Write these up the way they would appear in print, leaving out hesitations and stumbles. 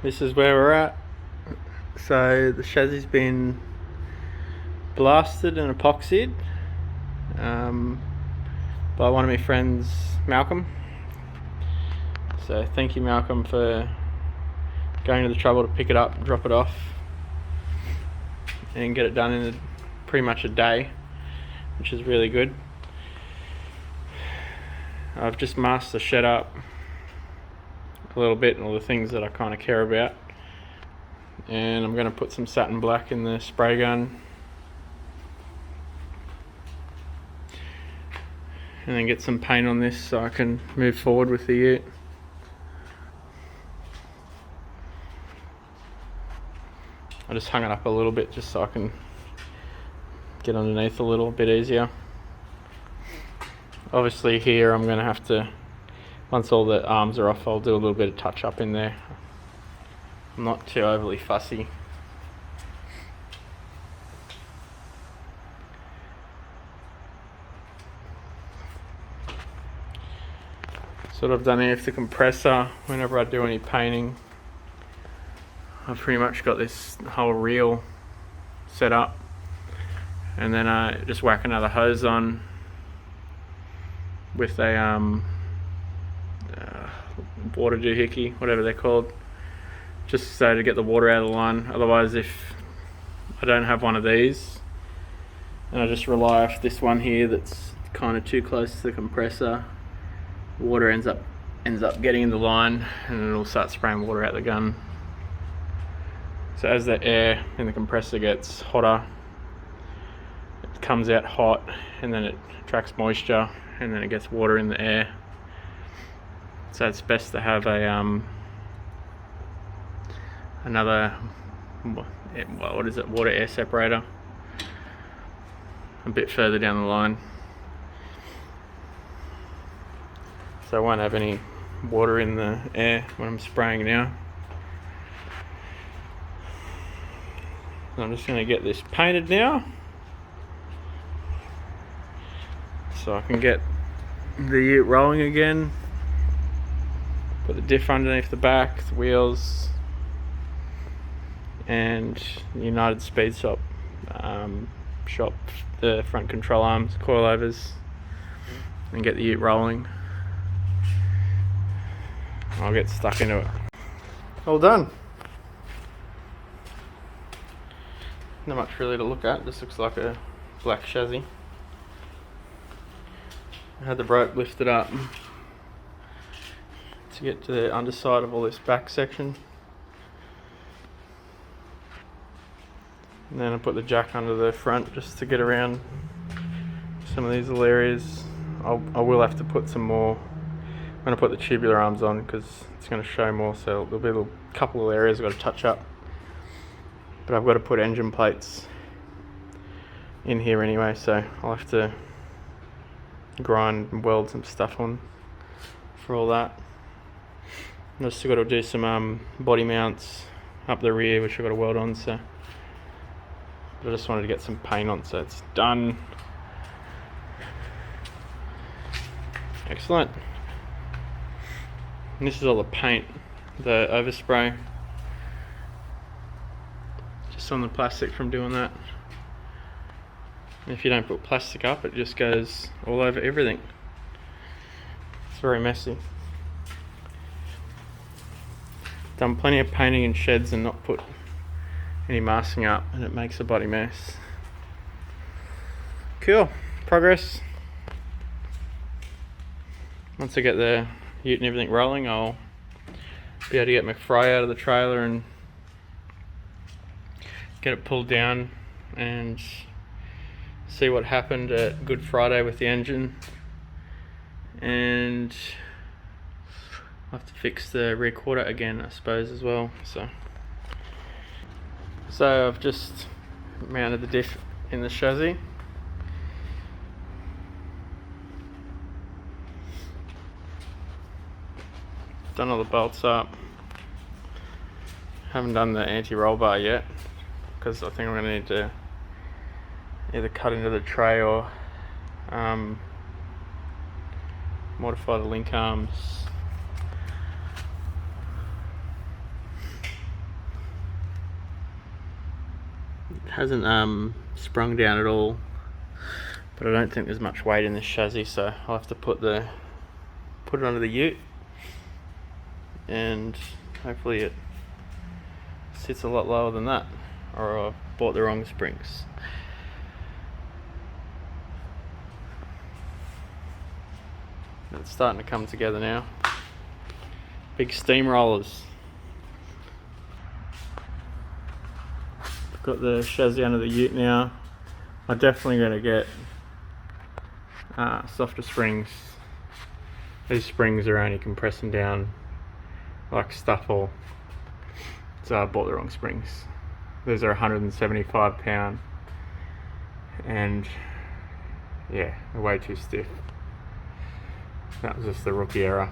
this is where we're at. So the chassis been blasted and epoxied by one of my friends, Malcolm. So thank you, Malcolm, for going to the trouble to pick it up, drop it off, and get it done in pretty much a day, which is really good. I've just masked the shed up a little bit and all the things that I kind of care about, and I'm going to put some satin black in the spray gun and then get some paint on this so I can move forward with the ute. I just hung it up a little bit just so I can get underneath a little bit easier. Obviously here I'm going to have to, once all the arms are off, I'll do a little bit of touch up in there. I'm not too overly fussy. So what I've done here with the compressor, whenever I do any painting, I've pretty much got this whole reel set up, and then I just whack another hose on with a water doohickey, whatever they're called, just so to get the water out of the line. Otherwise, if I don't have one of these and I just rely off this one here that's kind of too close to the compressor, water ends up getting in the line and it'll start spraying water out the gun. So as the air in the compressor gets hotter, it comes out hot and then it attracts moisture and then it gets water in the air. So it's best to have a another, what is it, water air separator a bit further down the line, so I won't have any water in the air when I'm spraying now. I'm just going to get this painted now so I can get the ute rolling again. Put the diff underneath the back, the wheels, and United Speed Shop the front control arms, coilovers, and get the ute rolling. I'll get stuck into it. All done. Not much really to look at, just looks like a black chassis. I had the rope lifted up to get to the underside of all this back section, and then I put the jack under the front just to get around some of these little areas. I will have to put some more when I put the tubular arms on, because it's going to show more, so there'll be a couple of areas I've got to touch up. But I've got to put engine plates in here anyway, so I'll have to grind and weld some stuff on for all that. And I've still got to do some body mounts up the rear, which I've got to weld on, so I just wanted to get some paint on so it's done. Excellent. And this is all the paint, the overspray, just on the plastic from doing that. If you don't put plastic up, it just goes all over everything. It's very messy. Done plenty of painting in sheds and not put any masking up, and it makes a bloody mess. Cool. Progress. Once I get the ute and everything rolling, I'll be able to get MCFRY out of the trailer and get it pulled down and see what happened at Good Friday with the engine, and I'll have to fix the rear quarter again, I suppose, as well. So I've just mounted the diff in the chassis. Done all the bolts up. Haven't done the anti-roll bar yet, because I think I'm going to need to either cut into the tray or modify the link arms. It hasn't sprung down at all, but I don't think there's much weight in this chassis, so I'll have to put it onto the ute, and hopefully it sits a lot lower than that, or I've bought the wrong springs. It's starting to come together now. Big steam rollers. Got the chassis under the ute now. I'm definitely going to get softer springs. These springs are only compressing down like stuffle, so I bought the wrong springs. These are 175 pound, and yeah, they're way too stiff. That was just the rookie error.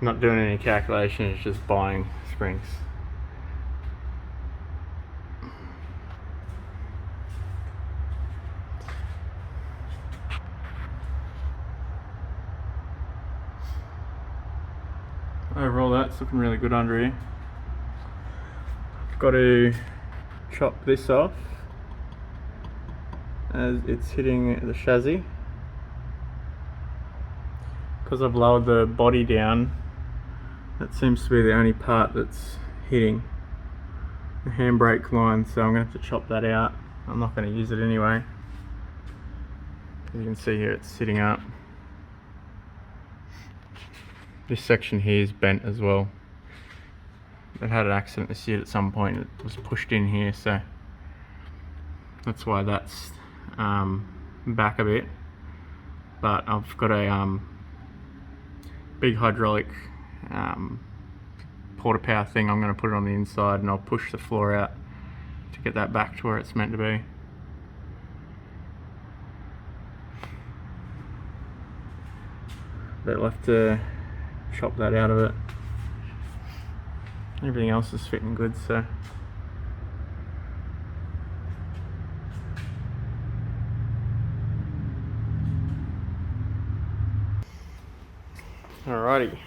Not doing any calculations, just buying springs. Overall, that's looking really good under here. I've got to chop this off as it's hitting the chassis. Because I've lowered the body down, that seems to be the only part that's hitting the handbrake line, so I'm going to have to chop that out. I'm not going to use it anyway. As you can see here, it's sitting up. This section here is bent as well. It had an accident this year at some point. It was pushed in here, so that's why that's back a bit. But I've got a big hydraulic porta power thing. I'm going to put it on the inside, and I'll push the floor out to get that back to where it's meant to be. But I'll have to chop that out of it. Everything else is fitting good, so alrighty.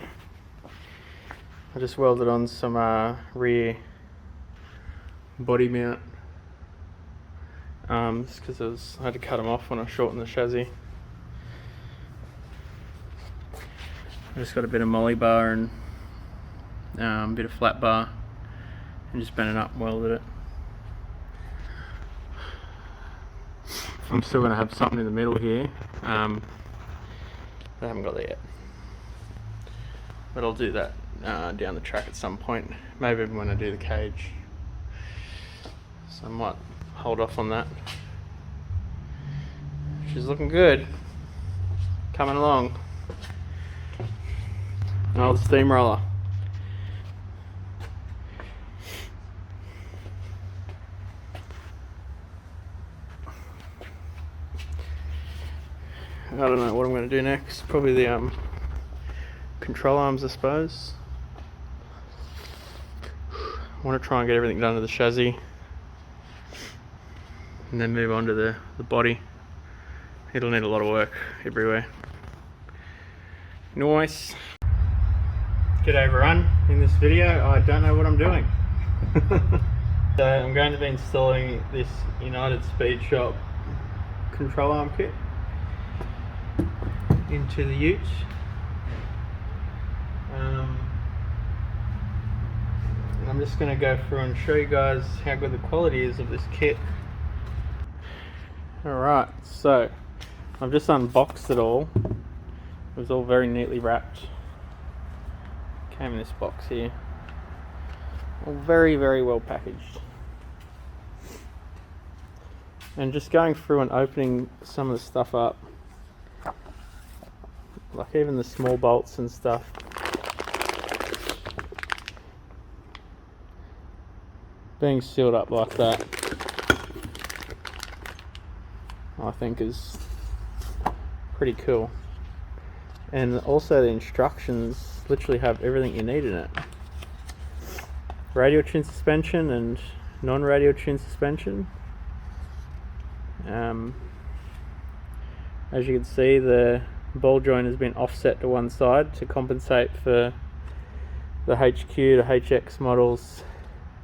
I just welded on some rear body mount arms because I had to cut them off when I shortened the chassis. I just got a bit of molly bar and a bit of flat bar and just bent it up and welded it. I'm still going to have something in the middle here. I haven't got that yet, but I'll do that down the track at some point, maybe even when I do the cage, so I might hold off on that. She's looking good, coming along. An old steamroller. I don't know what I'm going to do next. Probably the control arms, I suppose. I want to try and get everything done to the chassis, and then move on to the body. It'll need a lot of work everywhere. Nice. Get overrun in this video. I don't know what I'm doing. So I'm going to be installing this United Speed Shop control arm kit into the ute. And I'm just going to go through and show you guys how good the quality is of this kit. Alright, so I've just unboxed it all. It was all very neatly wrapped. Came in this box here. All very, very well packaged. And just going through and opening some of the stuff up, like even the small bolts and stuff, being sealed up like that, I think is pretty cool. And also the instructions literally have everything you need in it. Radial tune suspension and non-radial tune suspension. As you can see, the ball joint has been offset to one side to compensate for the HQ to HX models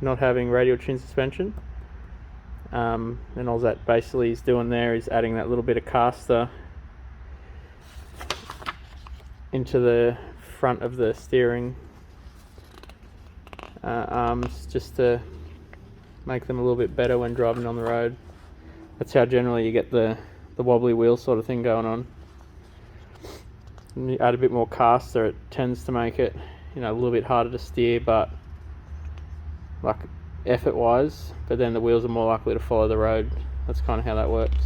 not having radial tune suspension. And all that basically is doing there is adding that little bit of caster into the front of the steering arms, just to make them a little bit better when driving on the road. That's how generally you get the wobbly wheel sort of thing going on. And you add a bit more caster, it tends to make it, you know, a little bit harder to steer, but like effort wise, but then the wheels are more likely to follow the road. That's kind of how that works.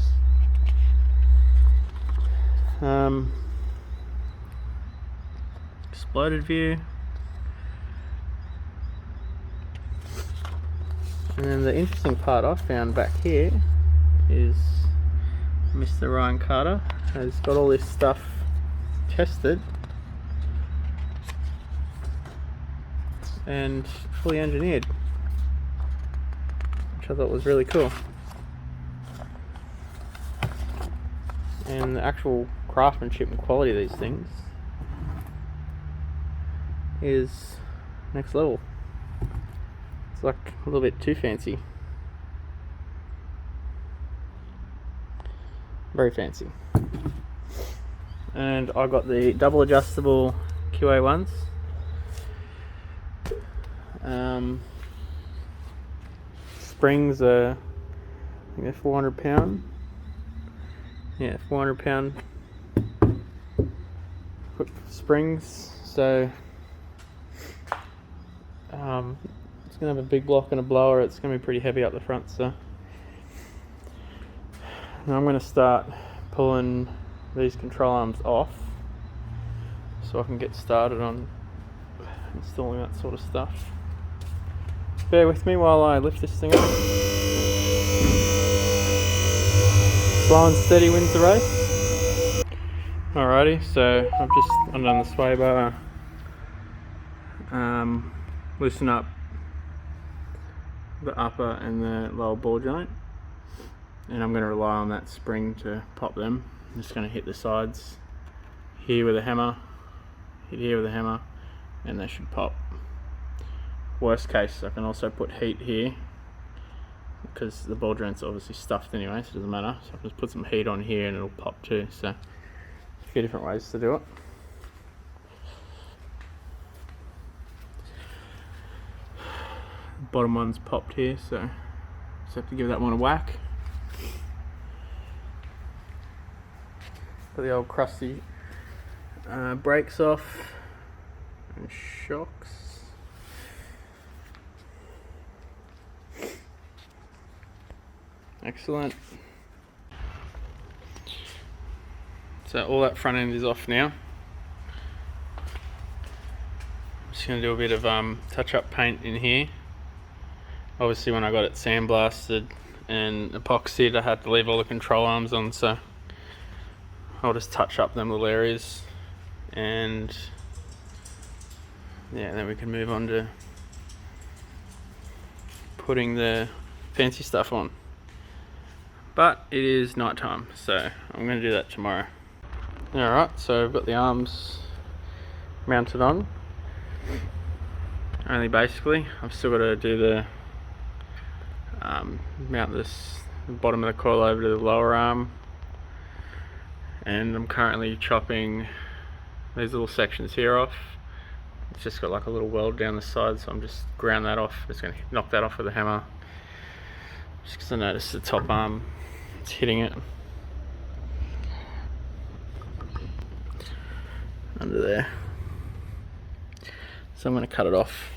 Exploded view. And then the interesting part I found back here is Mr. Ryan Carter has got all this stuff tested and fully engineered, which I thought was really cool. And the actual craftsmanship and quality of these things is next level. It's like a little bit too fancy. Very fancy. And I got the double adjustable QA ones. Springs are, I think they're 400 pound. Yeah, 400 pound springs. So it's gonna have a big block and a blower. It's gonna be pretty heavy up the front. So now I'm gonna start pulling these control arms off so I can get started on installing that sort of stuff. Bear with me while I lift this thing up. Slow and steady wins the race. Alrighty, so I've just undone the sway bar, loosen up the upper and the lower ball joint, and I'm going to rely on that spring to pop them. I'm just going to hit the sides here with a hammer, hit here with a hammer, and they should pop. Worst case, I can also put heat here because the ball joint's obviously stuffed anyway, so it doesn't matter. So I can just put some heat on here and it'll pop too. So a few different ways to do it. Bottom one's popped here, so just have to give that one a whack. Put the old crusty brakes off and shocks. Excellent. So all that front end is off now. I'm just going to do a bit of touch-up paint in here. Obviously when I got it sandblasted and epoxied, I had to leave all the control arms on, so I'll just touch up them little areas, and yeah, then we can move on to putting the fancy stuff on. But it is night time, so I'm going to do that tomorrow. Alright, so I've got the arms mounted on. Only basically, I've still got to do the mount the bottom of the coil over to the lower arm, and I'm currently chopping these little sections here off. It's just got like a little weld down the side, so I'm just ground that off. Just going to knock that off with a hammer, just because I noticed the top arm, it's hitting it under there, so I'm going to cut it off.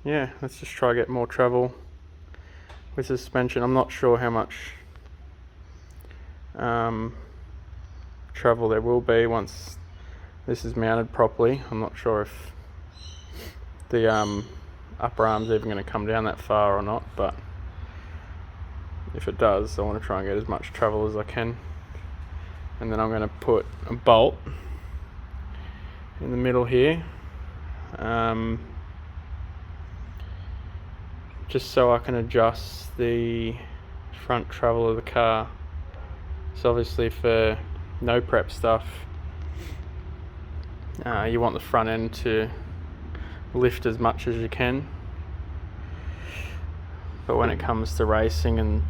Yeah, let's just try to get more travel with suspension. I'm not sure how much travel there will be once this is mounted properly. I'm not sure if the upper arm's even going to come down that far or not, but if it does, I want to try and get as much travel as I can. And then I'm going to put a bolt in the middle here, just so I can adjust the front travel of the car. So obviously for no prep stuff, You want the front end to lift as much as you can, but when it comes to racing and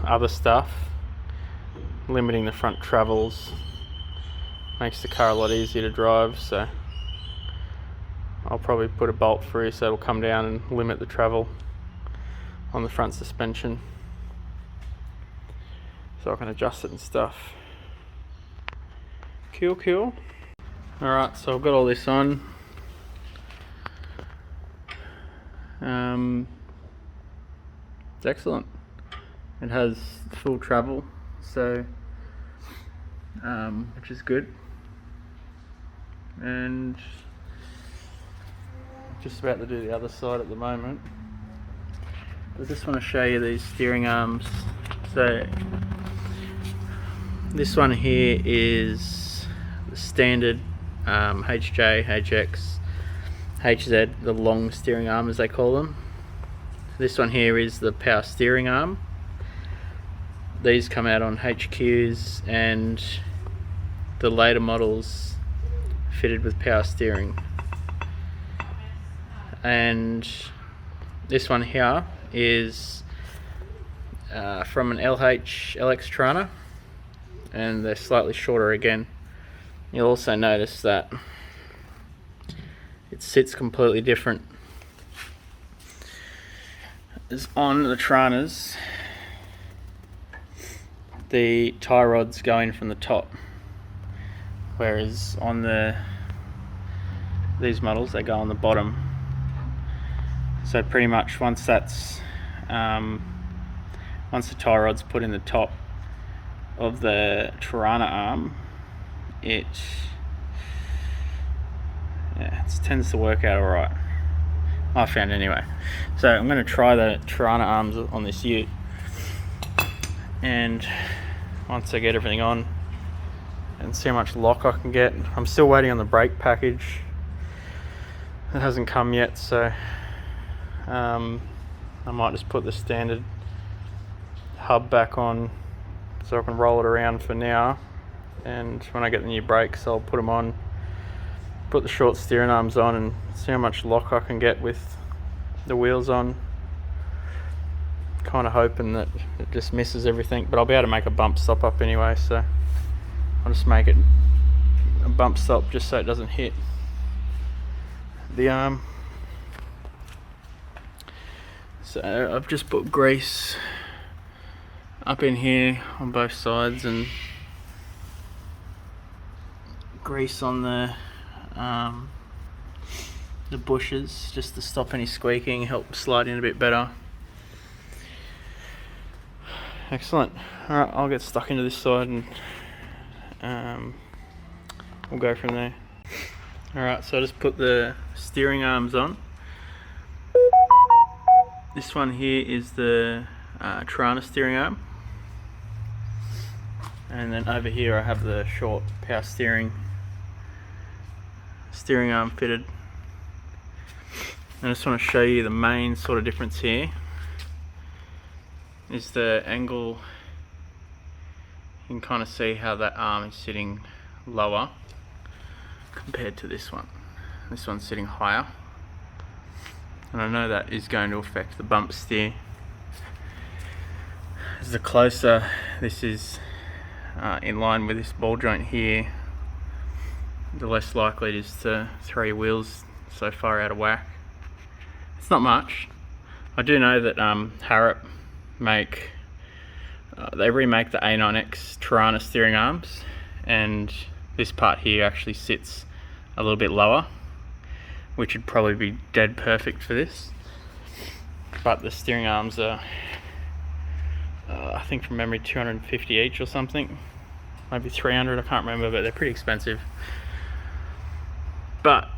other stuff, limiting the front travels makes the car a lot easier to drive. So I'll probably put a bolt through so it'll come down and limit the travel on the front suspension, so I can adjust it and stuff. Cool. Alright, so I've got all this on. It's excellent. It has full travel, so which is good. And just about to do the other side at the moment. I just want to show you these steering arms. So this one here is the standard HJ, HX, HZ, the long steering arm as they call them. This one here is the power steering arm. These come out on HQs and the later models fitted with power steering. And this one here is from an LH LX Tirana, and they're slightly shorter again. You'll also notice that it sits completely different. As on the Tiranas, the tie rods go in from the top, whereas on these models they go on the bottom. So pretty much once that's once the tie rod's put in the top of the Tirana arm, it tends to work out alright, I found anyway. So I'm going to try the Tirana arms on this ute, and once I get everything on and see how much lock I can get. I'm still waiting on the brake package, it hasn't come yet, so I might just put the standard hub back on so I can roll it around for now, and when I get the new brakes I'll put them on, put the short steering arms on, and see how much lock I can get with the wheels on. Kind of hoping that it just misses everything, but I'll be able to make a bump stop up anyway, so I'll just make it a bump stop just so it doesn't hit the arm. So I've just put grease up in here on both sides, and grease on the bushes just to stop any squeaking, help slide in a bit better. Excellent. Alright, I'll get stuck into this side and we'll go from there. Alright, so I just put the steering arms on. This one here is the Tirana steering arm, and then over here I have the short power steering arm fitted. I just want to show you the main sort of difference here is the angle. You can kind of see how that arm is sitting lower compared to this one. This one's sitting higher, and I know that is going to affect the bump steer. As the closer this is in line with this ball joint here, the less likely it is to throw your wheels so far out of whack. It's not much. I do know that Harrop they remake the A9X Tirana steering arms, and this part here actually sits a little bit lower, which would probably be dead perfect for this. But the steering arms are I think from memory 250 each or something, maybe 300, I can't remember, but they're pretty expensive. But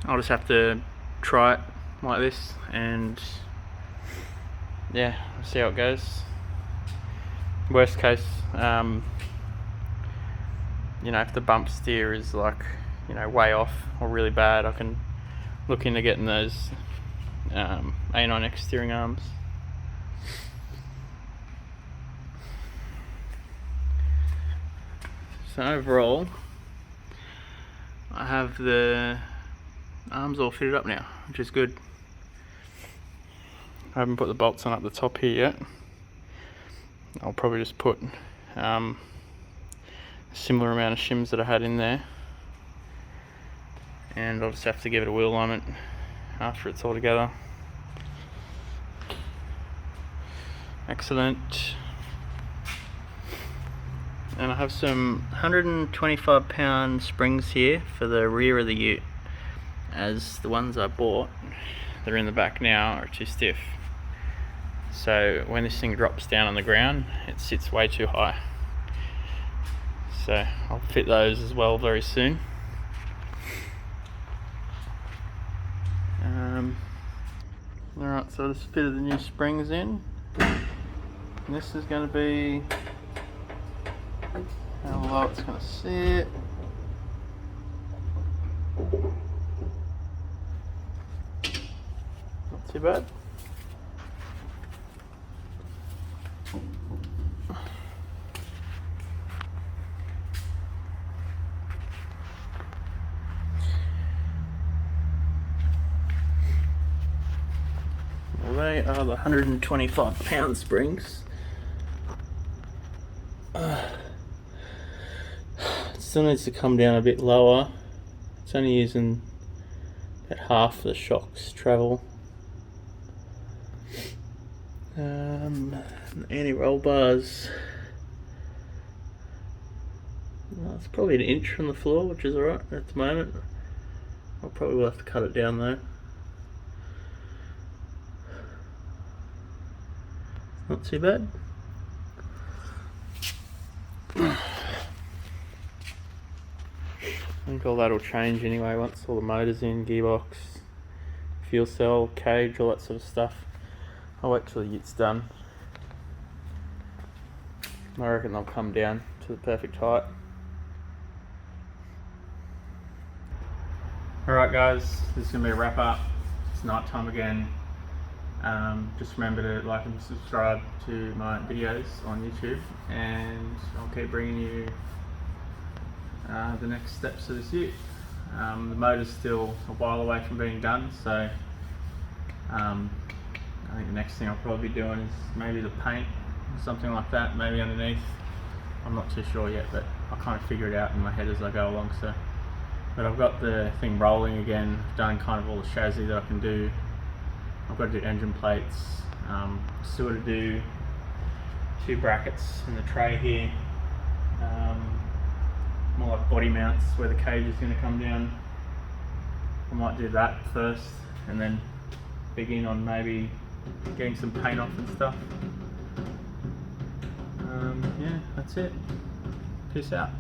I'll just have to try it like this, and yeah, see how it goes. Worst case, if the bump steer is like, way off or really bad, I can look into getting those A9X steering arms. So overall, I have the arms all fitted up now, which is good. I haven't put the bolts on up the top here yet. I'll probably just put a similar amount of shims that I had in there, and I'll just have to give it a wheel on it after it's all together. Excellent. And I have some 125-pound springs here for the rear of the ute, as the ones I bought, they're in the back now, are too stiff. So when this thing drops down on the ground, it sits way too high. So I'll fit those as well very soon. Alright, so I just fitted the new springs in. And this is going to be how low it's going to sit. Not too bad. Well, they are the 125-pound springs. It still needs to come down a bit lower. It's only using about half the shocks travel. Anti-roll bars. Well, it's probably 1 inch from the floor, which is alright at the moment. I'll probably will have to cut it down though. Not too bad. I think all that'll change anyway once all the motors in, gearbox, fuel cell, cage, all that sort of stuff. I'll wait till the ute's done. I reckon they'll come down to the perfect height. Alright guys, this is going to be a wrap up. It's night time again. Just remember to like and subscribe to my videos on YouTube, and I'll keep bringing you the next steps of this ute. The motor's still a while away from being done, so I think the next thing I'll probably be doing is maybe the paint or something like that, maybe underneath. I'm not too sure yet, but I'll kind of figure it out in my head as I go along. So, but I've got the thing rolling again. I've done kind of all the chassis that I can do. I've got to do engine plates, still got to do 2 brackets in the tray here, more like body mounts where the cage is going to come down. I might do that first and then begin on maybe getting some paint off and stuff. Yeah, that's it. Peace out.